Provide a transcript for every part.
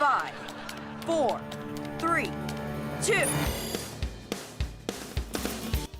5, 4, 3, 2.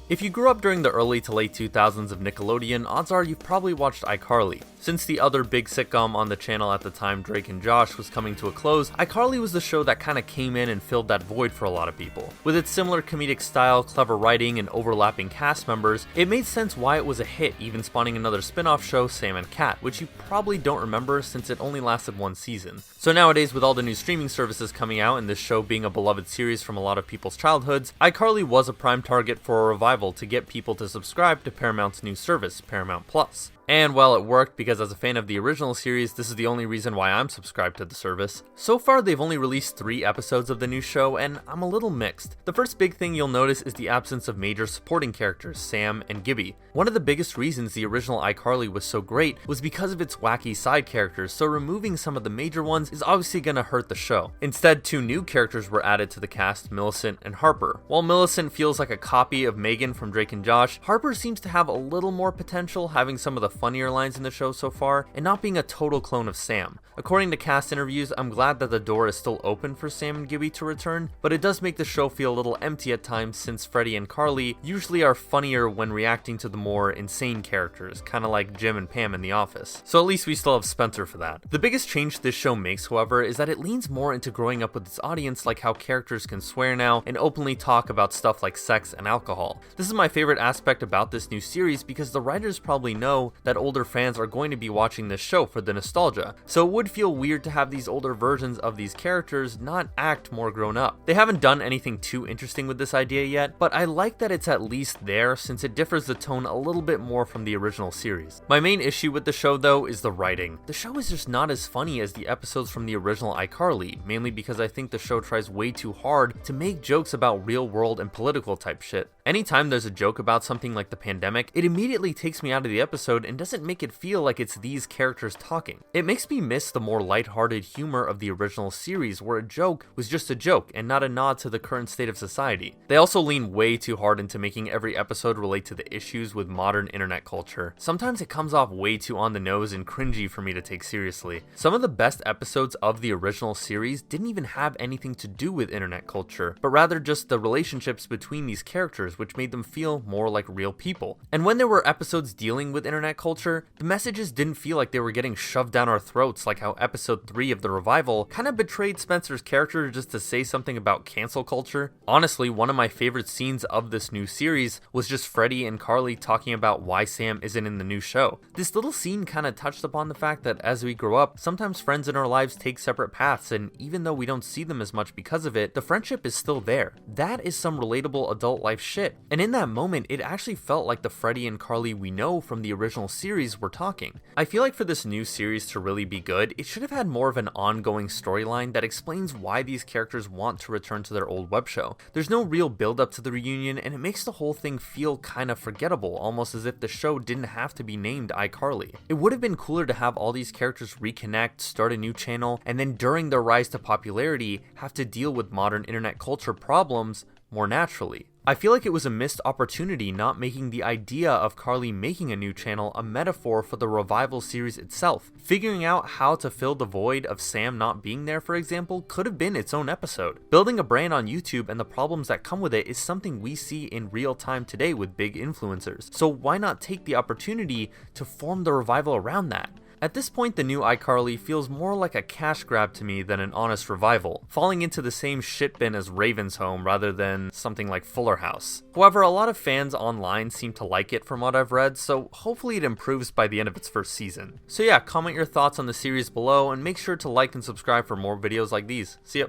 If you grew up during the early to late 2000s of Nickelodeon, odds are you've probably watched iCarly. Since the other big sitcom on the channel at the time, Drake and Josh, was coming to a close, iCarly was the show that kinda came in and filled that void for a lot of people. With its similar comedic style, clever writing, and overlapping cast members, it made sense why it was a hit, even spawning another spin-off show, Sam and Cat, which you probably don't remember since it only lasted one season. So nowadays, with all the new streaming services coming out and this show being a beloved series from a lot of people's childhoods, iCarly was a prime target for a revival to get people to subscribe to Paramount's new service, Paramount Plus. And while it worked, because as a fan of the original series, this is the only reason why I'm subscribed to the service, so far they've only released 3 episodes of the new show, and I'm a little mixed. The first big thing you'll notice is the absence of major supporting characters, Sam and Gibby. One of the biggest reasons the original iCarly was so great was because of its wacky side characters, so removing some of the major ones is obviously gonna hurt the show. Instead, 2 new characters were added to the cast, Millicent and Harper. While Millicent feels like a copy of Megan from Drake and Josh, Harper seems to have a little more potential, having some of the funnier lines in the show so far, and not being a total clone of Sam. According to cast interviews, I'm glad that the door is still open for Sam and Gibby to return, but it does make the show feel a little empty at times since Freddie and Carly usually are funnier when reacting to the more insane characters, kinda like Jim and Pam in The Office. So at least we still have Spencer for that. The biggest change this show makes, however, is that it leans more into growing up with its audience, like how characters can swear now and openly talk about stuff like sex and alcohol. This is my favorite aspect about this new series because the writers probably know that older fans are going to be watching this show for the nostalgia, so it would feel weird to have these older versions of these characters not act more grown up. They haven't done anything too interesting with this idea yet, but I like that it's at least there since it differs the tone a little bit more from the original series. My main issue with the show though is the writing. The show is just not as funny as the episodes from the original iCarly, mainly because I think the show tries way too hard to make jokes about real world and political type shit. Anytime there's a joke about something like the pandemic, it immediately takes me out of the episode and doesn't make it feel like it's these characters talking. It makes me miss the more lighthearted humor of the original series where a joke was just a joke and not a nod to the current state of society. They also lean way too hard into making every episode relate to the issues with modern internet culture. Sometimes it comes off way too on the nose and cringy for me to take seriously. Some of the best episodes of the original series didn't even have anything to do with internet culture, but rather just the relationships between these characters, which made them feel more like real people. And when there were episodes dealing with internet culture, the messages didn't feel like they were getting shoved down our throats, like how episode 3 of the revival kind of betrayed Spencer's character just to say something about cancel culture. Honestly, one of my favorite scenes of this new series was just Freddie and Carly talking about why Sam isn't in the new show. This little scene kind of touched upon the fact that as we grow up, sometimes friends in our lives take separate paths, and even though we don't see them as much because of it, the friendship is still there. That is some relatable adult life shit. And in that moment, it actually felt like the Freddie and Carly we know from the original series were talking. I feel like for this new series to really be good, it should have had more of an ongoing storyline that explains why these characters want to return to their old web show. There's no real build up to the reunion, and it makes the whole thing feel kind of forgettable, almost as if the show didn't have to be named iCarly. It would have been cooler to have all these characters reconnect, start a new channel, and then during their rise to popularity, have to deal with modern internet culture problems more naturally. I feel like it was a missed opportunity not making the idea of Carly making a new channel a metaphor for the revival series itself. Figuring out how to fill the void of Sam not being there, for example, could have been its own episode. Building a brand on YouTube and the problems that come with it is something we see in real time today with big influencers. So why not take the opportunity to form the revival around that? At this point, the new iCarly feels more like a cash grab to me than an honest revival, falling into the same shit bin as Raven's Home rather than something like Fuller House. However, a lot of fans online seem to like it from what I've read, so hopefully it improves by the end of its first season. So yeah, comment your thoughts on the series below and make sure to like and subscribe for more videos like these. See ya!